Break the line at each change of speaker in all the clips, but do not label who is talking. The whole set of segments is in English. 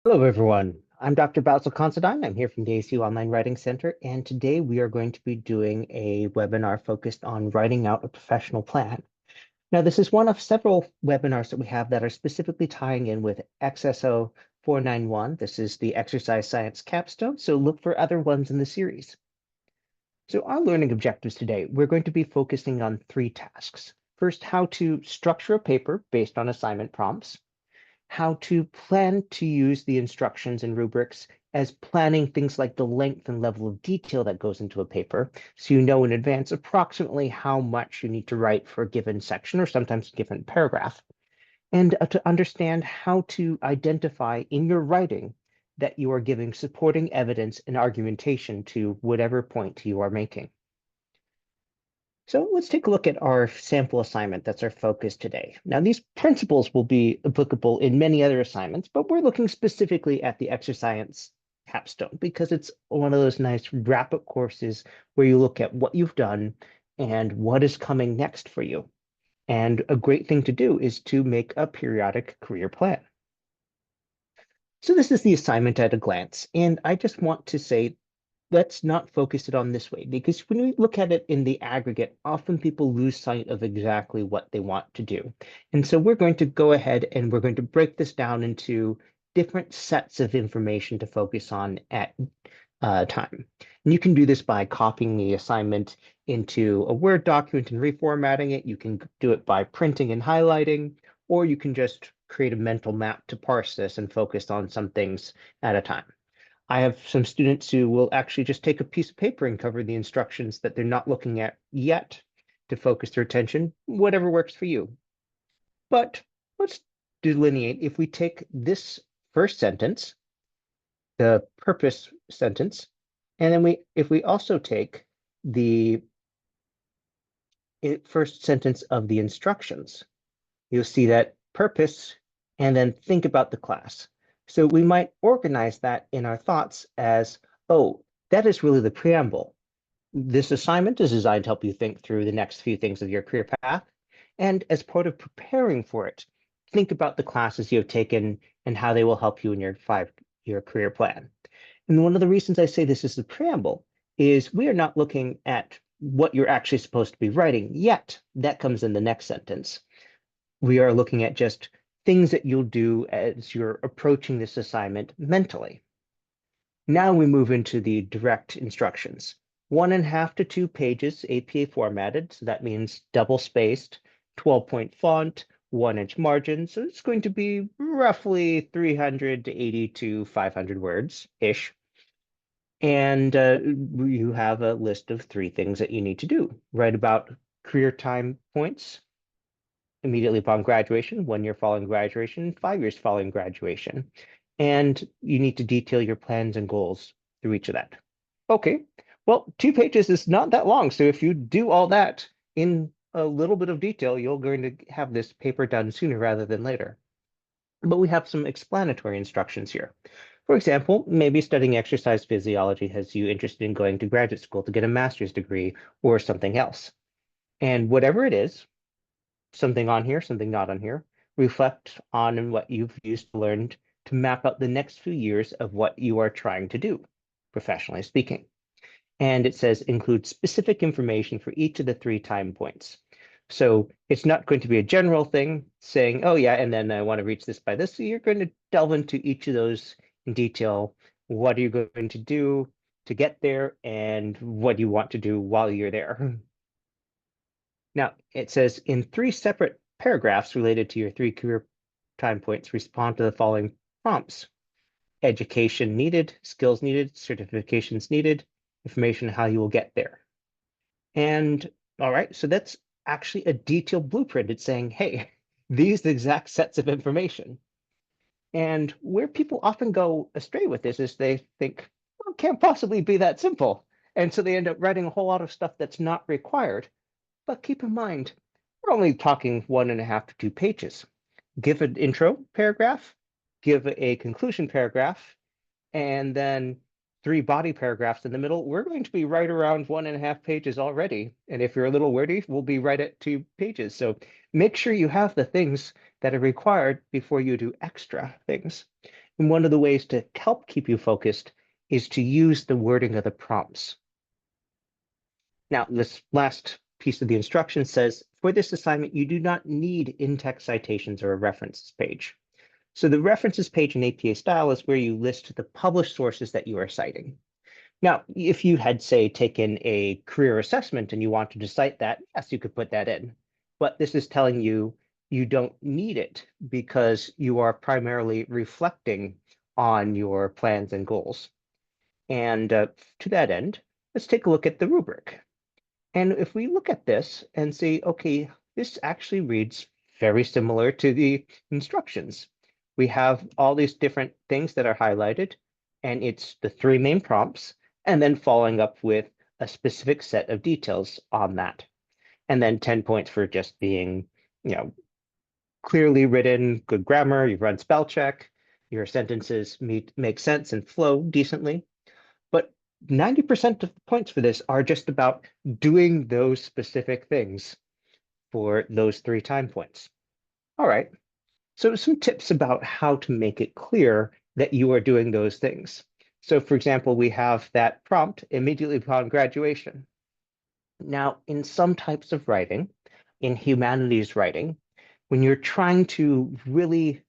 Hello, everyone. I'm Dr. Basil Considine. I'm here from the ACU Online Writing Center, and today we are going to be doing a webinar focused on writing out a professional plan. Now, this is one of several webinars that we have that are specifically tying in with EXSO 491. This is the Exercise Science Capstone, so look for other ones in the series. So our learning objectives today, we're going to be focusing on three tasks. First, how to structure a paper based on assignment prompts, how to plan to use the instructions and rubrics as planning things like the length and level of detail that goes into a paper, so you know in advance approximately how much you need to write for a given section or sometimes a given paragraph, and to understand how to identify in your writing that you are giving supporting evidence and argumentation to whatever point you are making. So let's take a look at our sample assignment that's our focus today. Now, these principles will be applicable in many other assignments, but we're looking specifically at the exercise capstone because it's one of those nice wrap-up courses where you look at what you've done and what is coming next for you. And a great thing to do is to make a periodic career plan. So this is the assignment at a glance, and I just want to say let's not focus it on this way because when we look at it in the aggregate, often people lose sight of exactly what they want to do. And so we're going to go ahead and we're going to break this down into different sets of information to focus on at time. And you can do this by copying the assignment into a Word document and reformatting it. You can do it by printing and highlighting, or you can just create a mental map to parse this and focus on some things at a time. I have some students who will actually just take a piece of paper and cover the instructions that they're not looking at yet to focus their attention, whatever works for you. But let's delineate if we take this first sentence, the purpose sentence, and then if we also take the first sentence of the instructions, you'll see that purpose and then think about the class. So we might organize that in our thoughts as, oh, that is really the preamble. This assignment is designed to help you think through the next few things of your career path. And as part of preparing for it, think about the classes you have taken and how they will help you in your 5-year career plan. And one of the reasons I say this is the preamble is we are not looking at what you're actually supposed to be writing yet. That comes in the next sentence. We are looking at just things that you'll do as you're approaching this assignment mentally. Now we move into the direct instructions. 1.5 to 2 pages, APA formatted, so that means double spaced, 12-point font, 1-inch margin. So it's going to be roughly 380 to 500 words-ish. And you have a list of 3 things that you need to do. Write about career time points immediately upon graduation, 1 year following graduation, 5 years following graduation. And you need to detail your plans and goals through each of that. Okay, well, 2 pages is not that long. So if you do all that in a little bit of detail, you're going to have this paper done sooner rather than later. But we have some explanatory instructions here. For example, maybe studying exercise physiology has you interested in going to graduate school to get a master's degree or something else. And whatever it is, something on here, something not on here, reflect on what you've used to learn to map out the next few years of what you are trying to do, professionally speaking. And it says include specific information for each of the 3 time points. So it's not going to be a general thing saying, oh yeah, and then I want to reach this by this. So you're going to delve into each of those in detail. What are you going to do to get there and what do you want to do while you're there? Now, it says in 3 separate paragraphs related to your 3 career time points, respond to the following prompts. Education needed, skills needed, certifications needed, information on how you will get there. And all right, so that's actually a detailed blueprint. It's saying, hey, these exact sets of information. And where people often go astray with this is they think, well, it can't possibly be that simple. And so they end up writing a whole lot of stuff that's not required. But keep in mind, we're only talking 1.5 to 2 pages. Give an intro paragraph, give a conclusion paragraph, and then 3 body paragraphs in the middle. We're going to be right around 1.5 pages already. And if you're a little wordy, we'll be right at 2 pages. So make sure you have the things that are required before you do extra things. And one of the ways to help keep you focused is to use the wording of the prompts. Now, this last piece of the instruction says, for this assignment, you do not need in-text citations or a references page. So the references page in APA style is where you list the published sources that you are citing. Now, if you had, say, taken a career assessment and you wanted to cite that, yes, you could put that in. But this is telling you you don't need it because you are primarily reflecting on your plans and goals. And to that end, let's take a look at the rubric. And if we look at this and say, okay, this actually reads very similar to the instructions. We have all these different things that are highlighted, and it's the three main prompts, and then following up with a specific set of details on that. And then 10 points for just being, clearly written, good grammar, you've run spell check, your sentences make sense and flow decently. But 90% of the points for this are just about doing those specific things for those 3 time points. All right, so some tips about how to make it clear that you are doing those things. So for example, we have that prompt immediately upon graduation. Now, in some types of writing, in humanities writing, when you're trying to really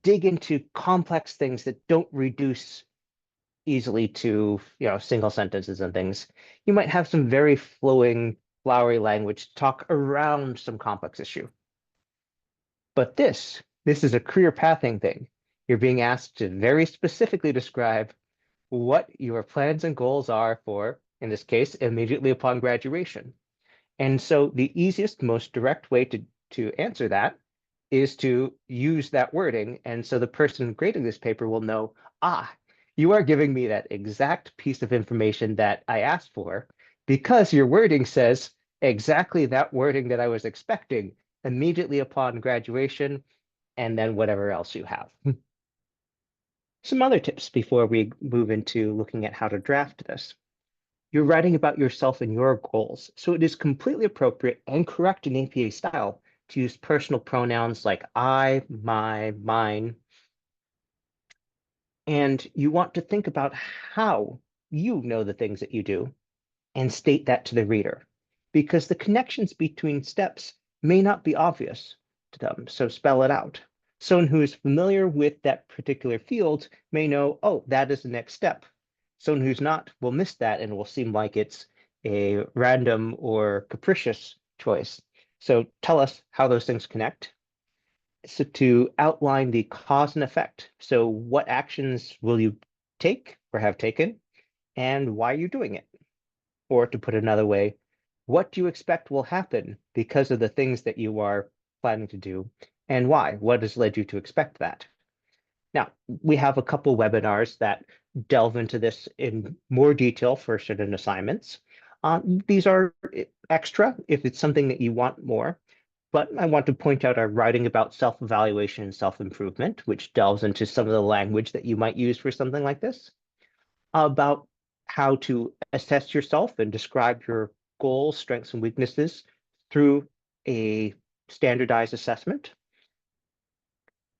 dig into complex things that don't reduce easily to single sentences and things, you might have some very flowing, flowery language to talk around some complex issue. But this is a career pathing thing. You're being asked to very specifically describe what your plans and goals are for, in this case, immediately upon graduation. And so the easiest, most direct way to answer that is to use that wording. And so the person grading this paper will know, you are giving me that exact piece of information that I asked for because your wording says exactly that wording that I was expecting immediately upon graduation, and then whatever else you have. Some other tips before we move into looking at how to draft this. You're writing about yourself and your goals, so it is completely appropriate and correct in APA style to use personal pronouns like I, my, mine. And you want to think about how you know the things that you do and state that to the reader, because the connections between steps may not be obvious to them, so spell it out. Someone who is familiar with that particular field may know, oh, that is the next step. Someone who's not will miss that and will seem like it's a random or capricious choice. So tell us how those things connect. So to outline the cause and effect. So what actions will you take or have taken, and why you're doing it? Or to put another way, what do you expect will happen because of the things that you are planning to do, and why? What has led you to expect that? Now, we have a couple webinars that delve into this in more detail for certain assignments. These are extra if it's something that you want more, but I want to point out our writing about self-evaluation and self-improvement, which delves into some of the language that you might use for something like this, about how to assess yourself and describe your goals, strengths, and weaknesses through a standardized assessment,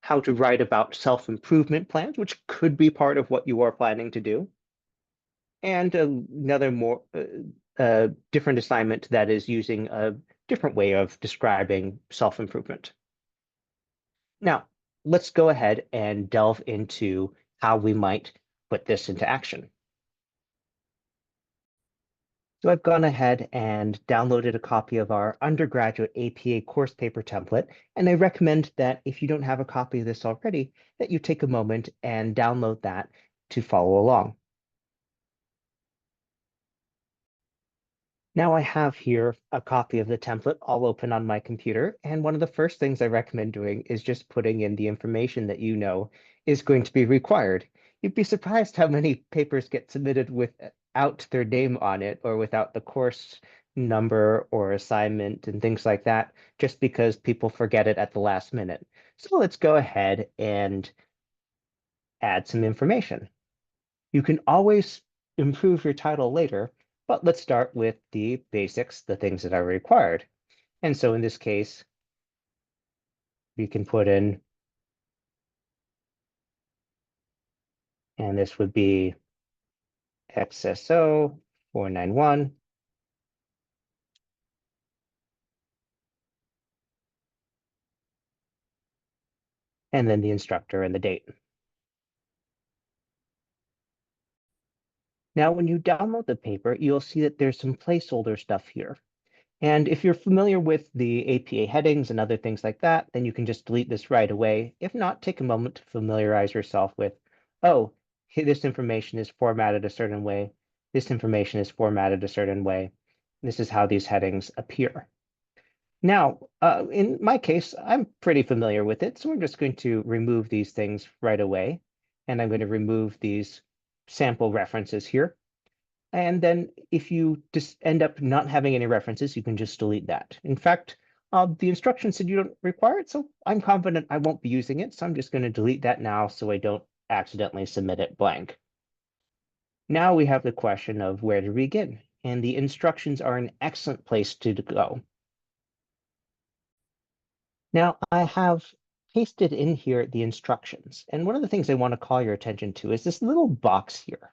how to write about self-improvement plans, which could be part of what you are planning to do, and another more different assignment that is using a different way of describing self-improvement. Now, let's go ahead and delve into how we might put this into action. So I've gone ahead and downloaded a copy of our undergraduate APA course paper template, and I recommend that if you don't have a copy of this already, that you take a moment and download that to follow along. Now I have here a copy of the template all open on my computer, and one of the first things I recommend doing is just putting in the information that you know is going to be required. You'd be surprised how many papers get submitted without their name on it or without the course number or assignment and things like that, just because people forget it at the last minute. So let's go ahead and add some information. You can always improve your title later, but let's start with the basics, the things that are required. And so in this case, we can put in And this would be EXSO 491. And then the instructor and the date. Now, when you download the paper, you'll see that there's some placeholder stuff here. And if you're familiar with the APA headings and other things like that, then you can just delete this right away. If not, take a moment to familiarize yourself with, oh, hey, this information is formatted a certain way. This information is formatted a certain way. This is how these headings appear. Now, in my case, I'm pretty familiar with it, so I'm just going to remove these things right away. And I'm going to remove these sample references here. And then if you just end up not having any references, you can just delete that. In fact, the instructions said you don't require it, so I'm confident I won't be using it. So I'm just going to delete that now so I don't accidentally submit it blank. Now we have the question of where to begin, and the instructions are an excellent place to go. Now I have pasted in here the instructions. And one of the things I want to call your attention to is this little box here.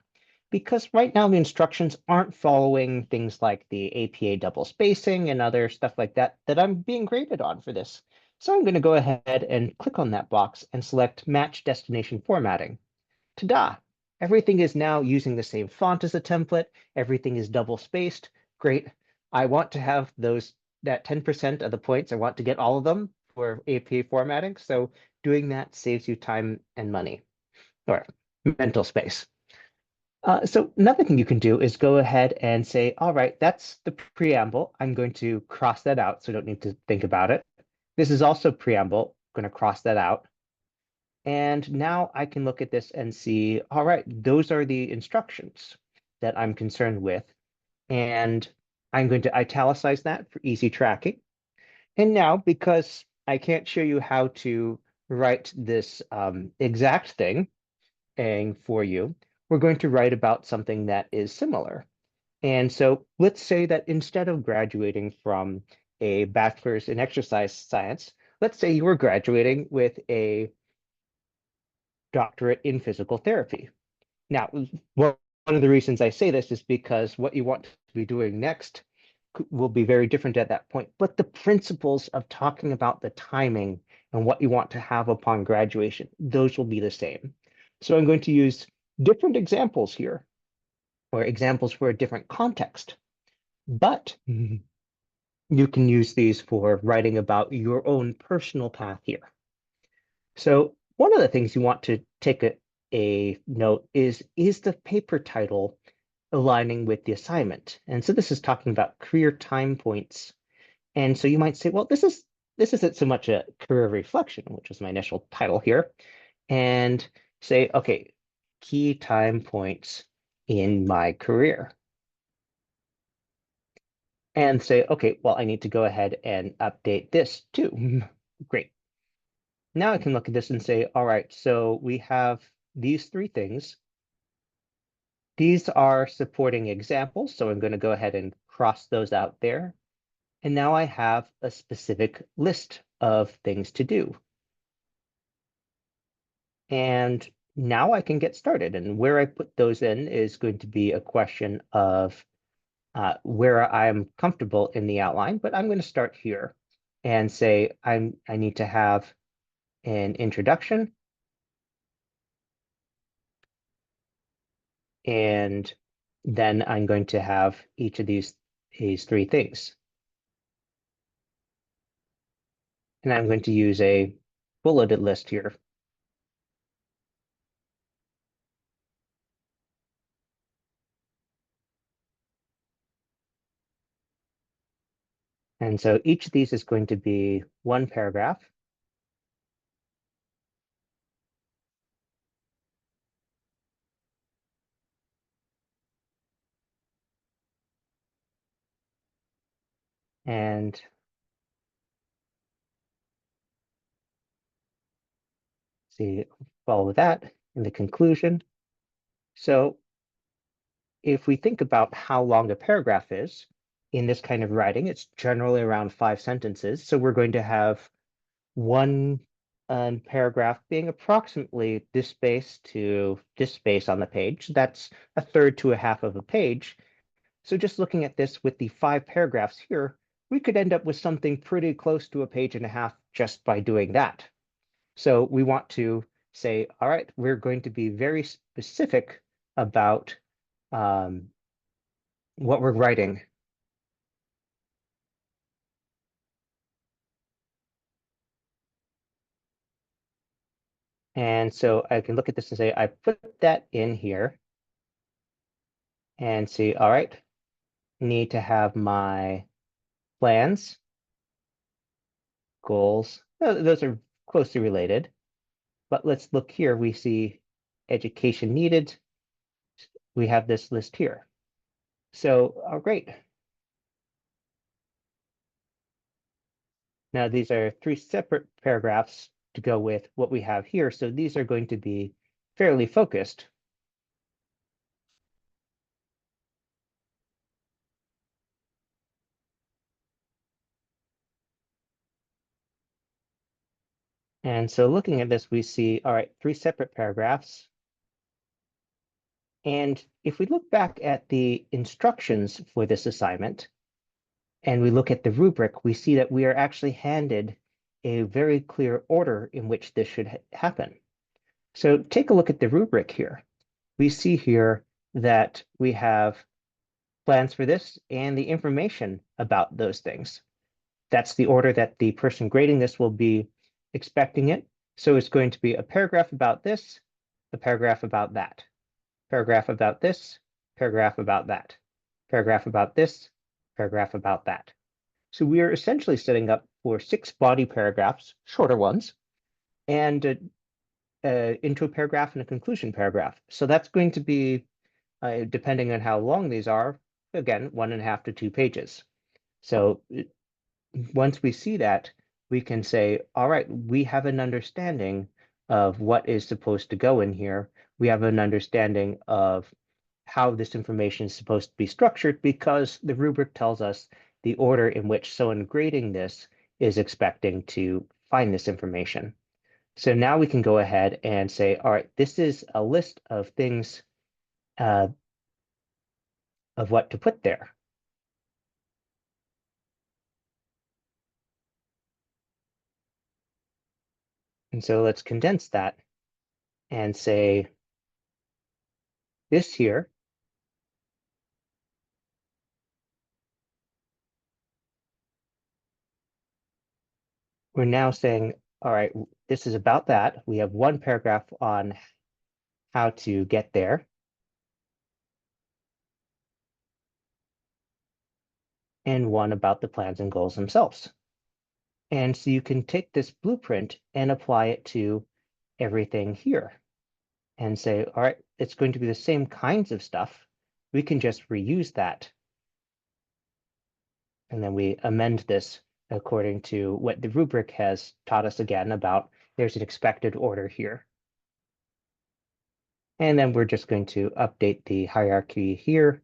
Because right now the instructions aren't following things like the APA double spacing and other stuff like that I'm being graded on for this. So I'm going to go ahead and click on that box and select Match Destination Formatting. Ta-da! Everything is now using the same font as the template. Everything is double spaced. Great. I want to have that 10% of the points. I want to get all of them for APA formatting. So doing that saves you time and money or mental space. So another thing you can do is go ahead and say, all right, that's the preamble. I'm going to cross that out so I don't need to think about it. This is also preamble. I'm going to cross that out. And now I can look at this and see, all right, those are the instructions that I'm concerned with. And I'm going to italicize that for easy tracking. And now, because I can't show you how to write this exact thing for you, we're going to write about something that is similar. And so let's say that instead of graduating from a bachelor's in exercise science, let's say you were graduating with a doctorate in physical therapy. Now, one of the reasons I say this is because what you want to be doing next will be very different at that point. But the principles of talking about the timing and what you want to have upon graduation, those will be the same. So I'm going to use different examples here, or examples for a different context. But you can use these for writing about your own personal path here. So one of the things you want to take a note is the paper title aligning with the assignment? And so this is talking about career time points. And so you might say, well, this isn't so much a career reflection, which is my initial title here, and say, okay, key time points in my career. And say, okay, well, I need to go ahead and update this too. Great. Now I can look at this and say, all right, so we have these three things. These are supporting examples, so I'm going to go ahead and cross those out there. And now I have a specific list of things to do. And now I can get started. And where I put those in is going to be a question of where I'm comfortable in the outline, but I'm going to start here and say I need to have an introduction, and then I'm going to have each of these three things. And I'm going to use a bulleted list here. And so each of these is going to be one paragraph. And see, follow that in the conclusion. So if we think about how long a paragraph is in this kind of writing, it's generally around 5 sentences. So we're going to have one a paragraph being approximately this space to this space on the page. That's a third to a half of a page. So just looking at this with the 5 paragraphs here, we could end up with something pretty close to a page and a half just by doing that. So we want to say, all right, we're going to be very specific about what we're writing. And so I can look at this and say, I put that in here and see, all right, need to have my plans, goals. Those are closely related. But let's look here. We see education needed. We have this list here. So, oh, great. Now, these are 3 separate paragraphs to go with what we have here. So these are going to be fairly focused. And so looking at this, we see, all right, 3 separate paragraphs. And if we look back at the instructions for this assignment, and we look at the rubric, we see that we are actually handed a very clear order in which this should happen. So take a look at the rubric here. We see here that we have plans for this and the information about those things. That's the order that the person grading this will be expecting it. So it's going to be a paragraph about this, a paragraph about that, paragraph about this, paragraph about that, paragraph about this, paragraph about that. So we are essentially setting up for 6 body paragraphs, shorter ones, and intro paragraph and a conclusion paragraph. So that's going to be, depending on how long these are, again, 1.5 to 2 pages. So once we see that, we can say, all right, we have an understanding of what is supposed to go in here. We have an understanding of how this information is supposed to be structured because the rubric tells us the order in which someone grading this is expecting to find this information. So now we can go ahead and say, all right, this is a list of things of what to put there. And so let's condense that and say this here we're now saying, all right, this is about that. We have 1 paragraph on how to get there. And 1 about the plans and goals themselves. And so you can take this blueprint and apply it to everything here and say, all right, it's going to be the same kinds of stuff. We can just reuse that. And then we amend this according to what the rubric has taught us again about there's an expected order here. And then we're just going to update the hierarchy here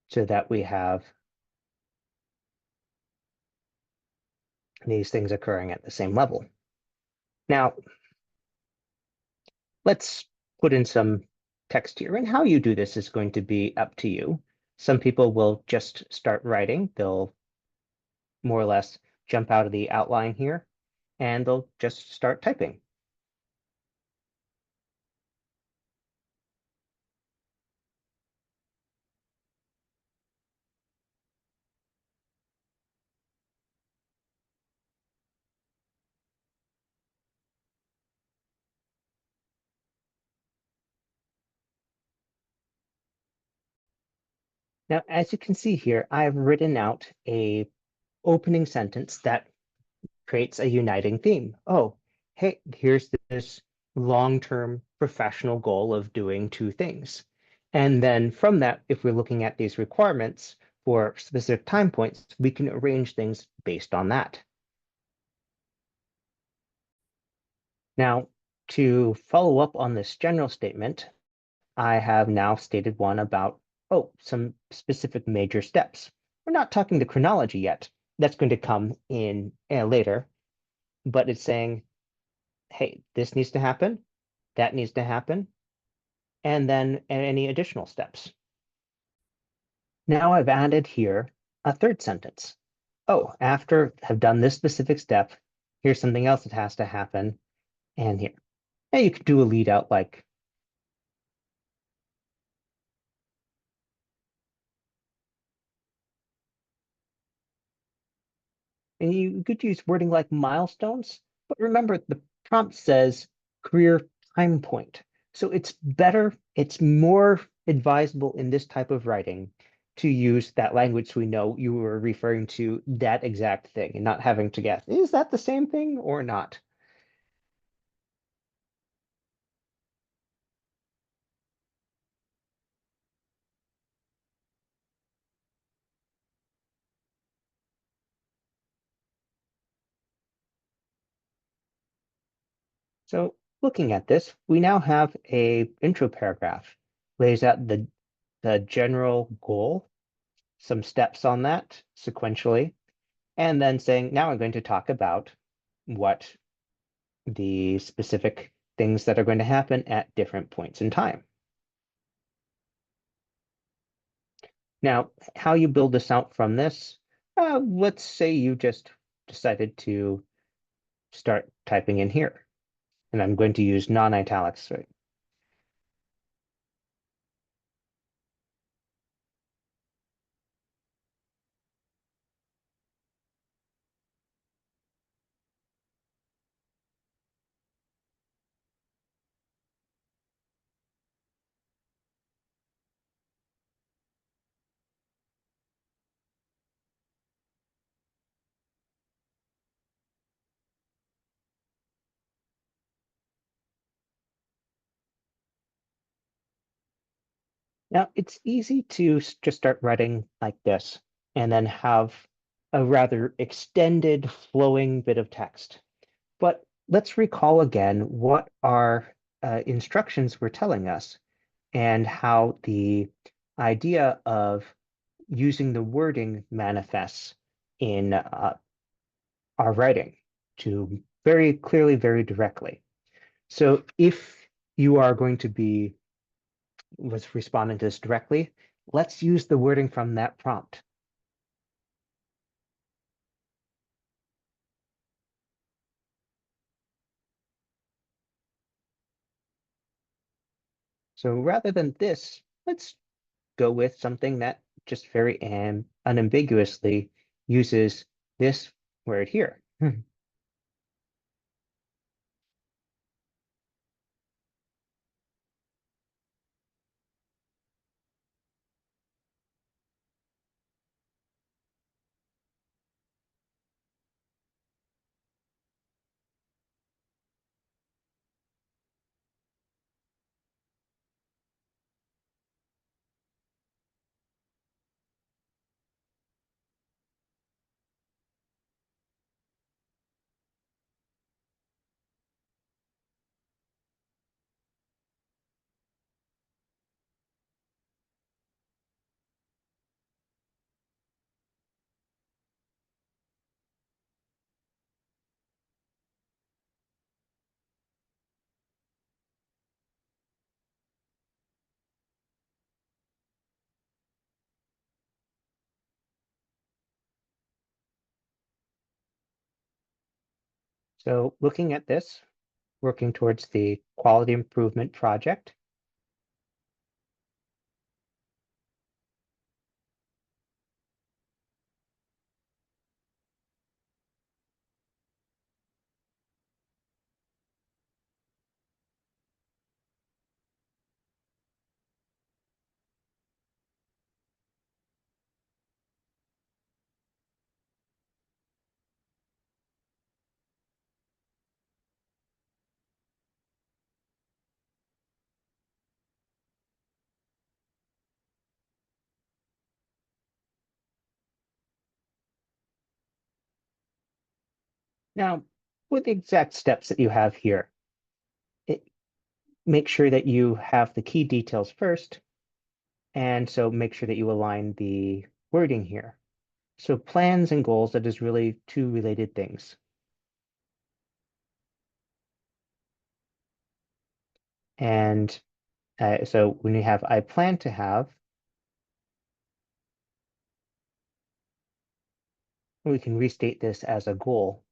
so that we have these things occurring at the same level. Now, let's put in some text here. And how you do this is going to be up to you. Some people will just start writing. They'll more or less jump out of the outline here, and they'll just start typing. Now, as you can see here, I've written out a opening sentence that creates a uniting theme. Oh, hey, here's this long-term professional goal of doing 2 things. And then from that, if we're looking at these requirements for specific time points, we can arrange things based on that. Now, to follow up on this general statement, I have now stated one about, oh, some specific major steps. We're not talking the chronology yet. That's going to come in later, but it's saying hey, this needs to happen, that needs to happen, and then any additional steps. Now I've added here a third sentence. Oh, after I've done this specific step, here's something else that has to happen, and here. And you could do a lead out like, and you could use wording like milestones, but remember the prompt says career time point. So it's better, it's more advisable in this type of writing to use that language so we know you were referring to that exact thing and not having to guess, is that the same thing or not? So looking at this, we now have a intro paragraph, lays out the general goal, some steps on that sequentially, and then saying, now I'm going to talk about what the specific things that are going to happen at different points in time. Now, how you build this out from this, let's say you just decided to start typing in here, and I'm going to use non-italics. Right? Now, it's easy to just start writing like this and then have a rather extended flowing bit of text. But let's recall again what our instructions were telling us and how the idea of using the wording manifests in our writing to very clearly, very directly. So if you are going to be was responding to this directly, let's use the wording from that prompt. So rather than this, let's go with something that just very unambiguously uses this word here. So looking at this, working towards the quality improvement project. Now, with the exact steps that you have here, it, make sure that you have the key details first, and so make sure that you align the wording here. So plans and goals, that is really two related things. And so when you have I plan to have, we can restate this as a goal.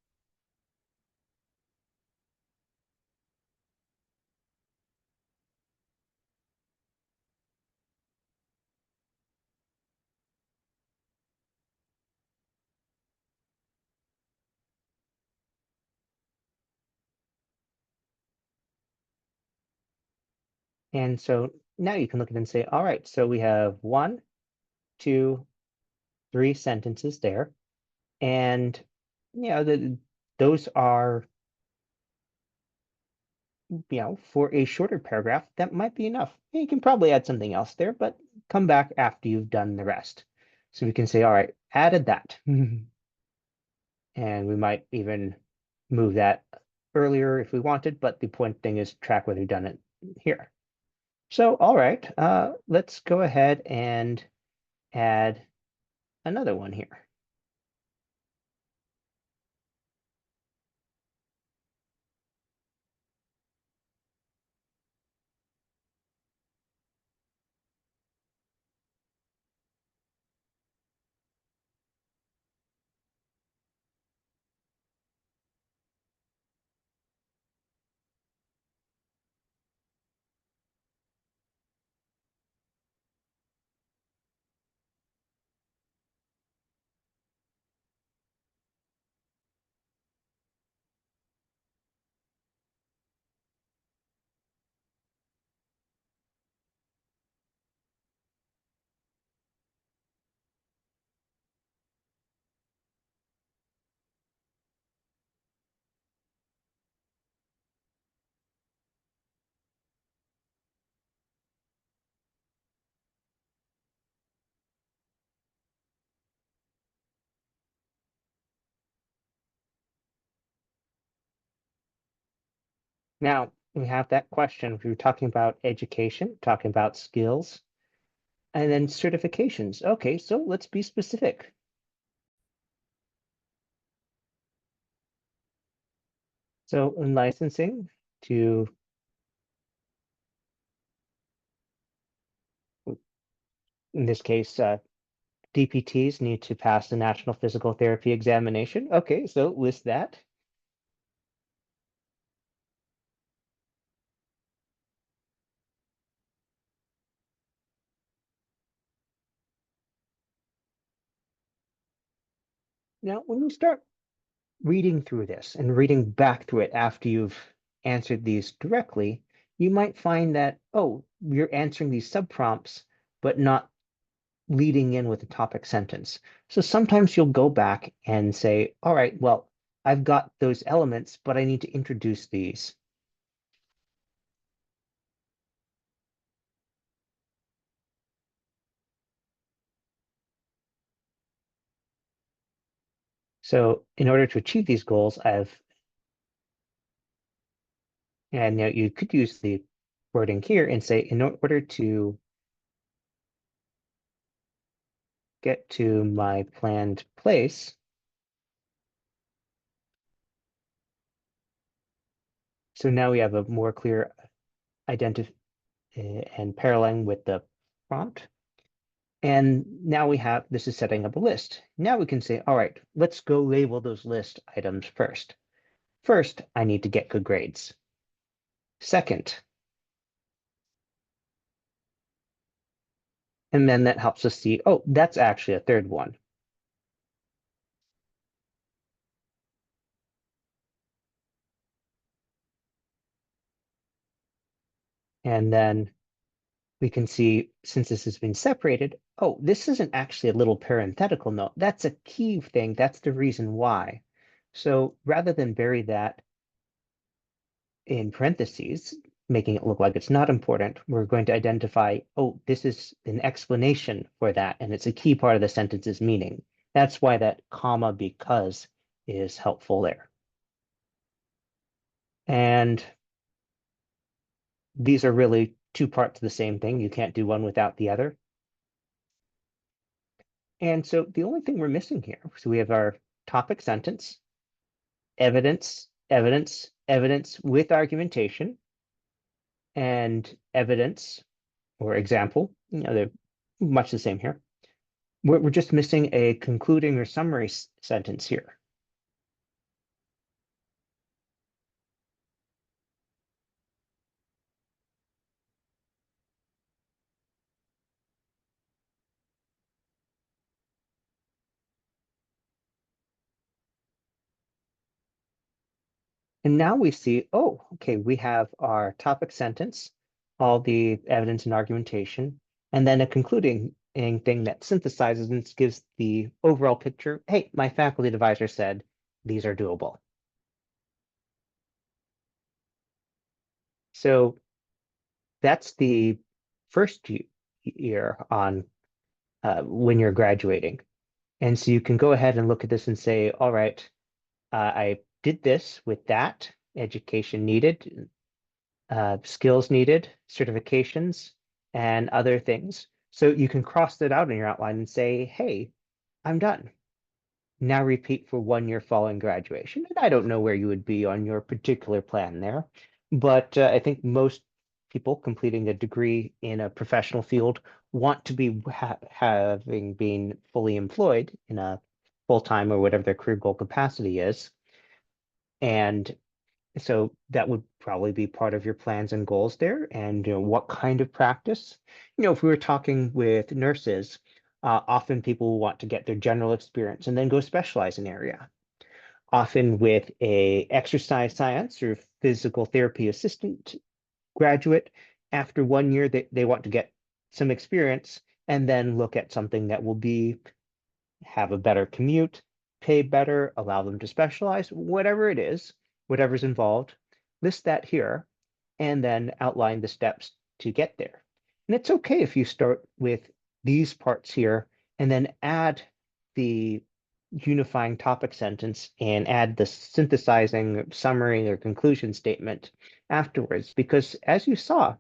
And so now you can look at it and say, all right, so we have 1, 2, 3 sentences there. And those are, for a shorter paragraph, that might be enough. You can probably add something else there, but come back after you've done the rest. So we can say, all right, added that. And we might even move that earlier if we wanted, but the point thing is track whether you've done it here. So, all right, let's go ahead and add another one here. Now, we have that question. We were talking about education, talking about skills, and then certifications. Okay, so let's be specific. So in licensing to, in this case, DPTs need to pass the National Physical Therapy Examination. Okay, so list that. Now, when we start reading through this and reading back through it after you've answered these directly, you might find that, oh, you're answering these subprompts, but not leading in with a topic sentence. So sometimes you'll go back and say, all right, well, I've got those elements, but I need to introduce these. So in order to achieve these goals, and you could use the wording here and say, in order to get to my planned place, so now we have a more clear identity and paralleling with the prompt. And now we have, this is setting up a list. Now we can say, all right, let's go label those list items first. First, I need to get good grades. Second, and then that helps us see, oh, that's actually a third one. And then we can see, since this has been separated, oh, this isn't actually a little parenthetical note. That's a key thing. That's the reason why. So rather than bury that in parentheses, making it look like it's not important, we're going to identify, oh, this is an explanation for that, and it's a key part of the sentence's meaning. That's why that comma because is helpful there. And these are really two parts of the same thing. You can't do one without the other. And so the only thing we're missing here, so we have our topic sentence, evidence, evidence, evidence with argumentation, and evidence or example, they're much the same here. We're just missing a concluding or summary sentence here. And now we see, oh, okay, we have our topic sentence, all the evidence and argumentation, and then a concluding thing that synthesizes and gives the overall picture. Hey, my faculty advisor said these are doable. So that's the first year on when you're graduating. And so you can go ahead and look at this and say, all right, I did this with that, education needed, skills needed, certifications, and other things. So you can cross that out in your outline and say, hey, I'm done. Now repeat for 1 year following graduation. And I don't know where you would be on your particular plan there, but I think most people completing a degree in a professional field want to be having been fully employed in a full-time or whatever their career goal capacity is. And so that would probably be part of your plans and goals there. And what kind of practice? If we were talking with nurses, often people want to get their general experience and then go specialize in area. Often with a exercise science or physical therapy assistant graduate, after 1 year, they want to get some experience and then look at something that will be have a better commute, pay better, allow them to specialize, whatever it is, whatever's involved, list that here, and then outline the steps to get there. And it's okay if you start with these parts here and then add the unifying topic sentence and add the synthesizing summary or conclusion statement afterwards. Because as you saw,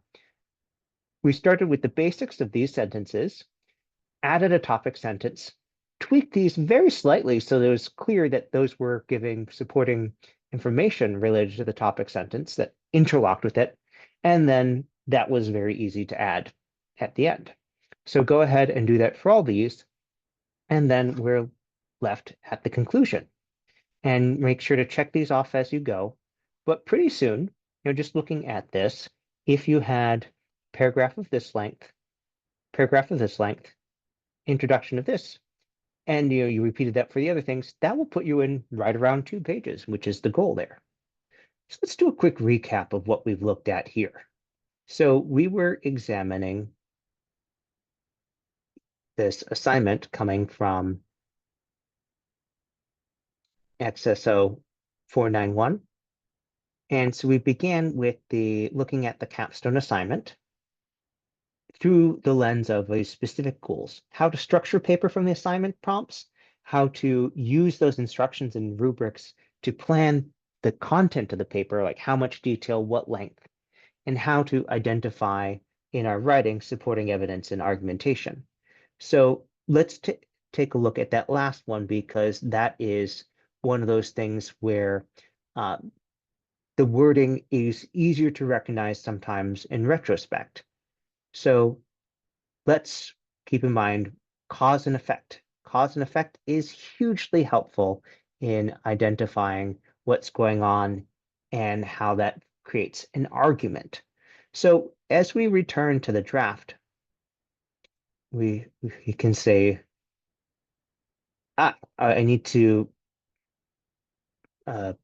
we started with the basics of these sentences, added a topic sentence, tweaked these very slightly so that it was clear that those were giving supporting information related to the topic sentence that interlocked with it. And then that was very easy to add at the end. So go ahead and do that for all these. And then we're left at the conclusion. And make sure to check these off as you go. But pretty soon, just looking at this, if you had paragraph of this length, paragraph of this length, introduction of this, and you repeated that for the other things, that will put you in right around 2 pages, which is the goal there. So let's do a quick recap of what we've looked at here. So we were examining this assignment coming from EXSO 491. And so we began with looking at the capstone assignment through the lens of a specific goals, how to structure paper from the assignment prompts, how to use those instructions and rubrics to plan the content of the paper, like how much detail, what length, and how to identify in our writing supporting evidence and argumentation. So let's take a look at that last one, because that is one of those things where the wording is easier to recognize sometimes in retrospect. So let's keep in mind cause and effect. Cause and effect is hugely helpful in identifying what's going on and how that creates an argument. So as we return to the draft, we can say, I need to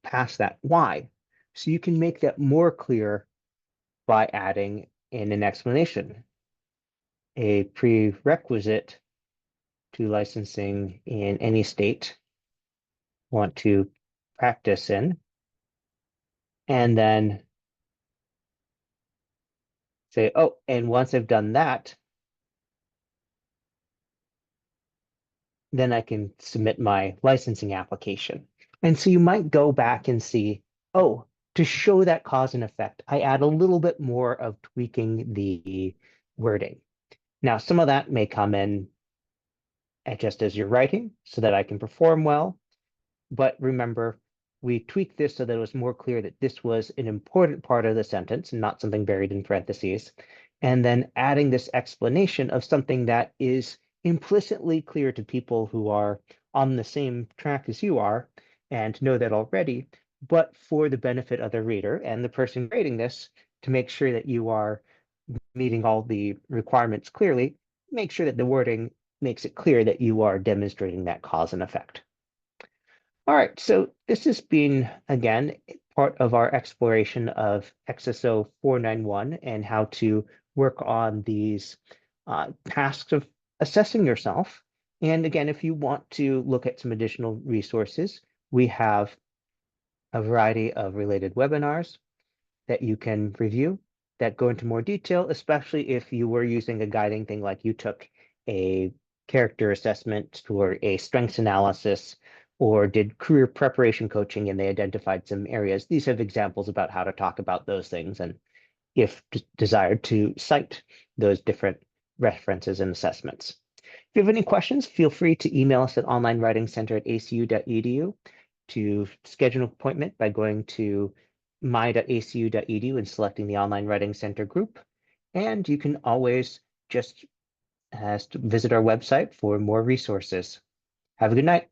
pass that. Why? So you can make that more clear by adding in an explanation. A prerequisite to licensing in any state want to practice in, and then say, oh, and once I've done that, then I can submit my licensing application. And so you might go back and see, oh, to show that cause and effect, I add a little bit more of tweaking the wording. Now, some of that may come in just as you're writing so that I can perform well. But remember, we tweaked this so that it was more clear that this was an important part of the sentence and not something buried in parentheses. And then adding this explanation of something that is implicitly clear to people who are on the same track as you are and know that already, but for the benefit of the reader and the person grading this, to make sure that you are meeting all the requirements clearly, make sure that the wording makes it clear that you are demonstrating that cause and effect. All right, so this has been, again, part of our exploration of EXSO 491 and how to work on these tasks of assessing yourself. And again, if you want to look at some additional resources, we have a variety of related webinars that you can review that go into more detail, especially if you were using a guiding thing like you took a character assessment or a strengths analysis or did career preparation coaching and they identified some areas. These have examples about how to talk about those things and if desired to cite those different references and assessments. If you have any questions, feel free to email us at onlinewritingcenter@acu.edu to schedule an appointment by going to my.acu.edu and selecting the Online Writing Center group. And you can always just visit our website for more resources. Have a good night.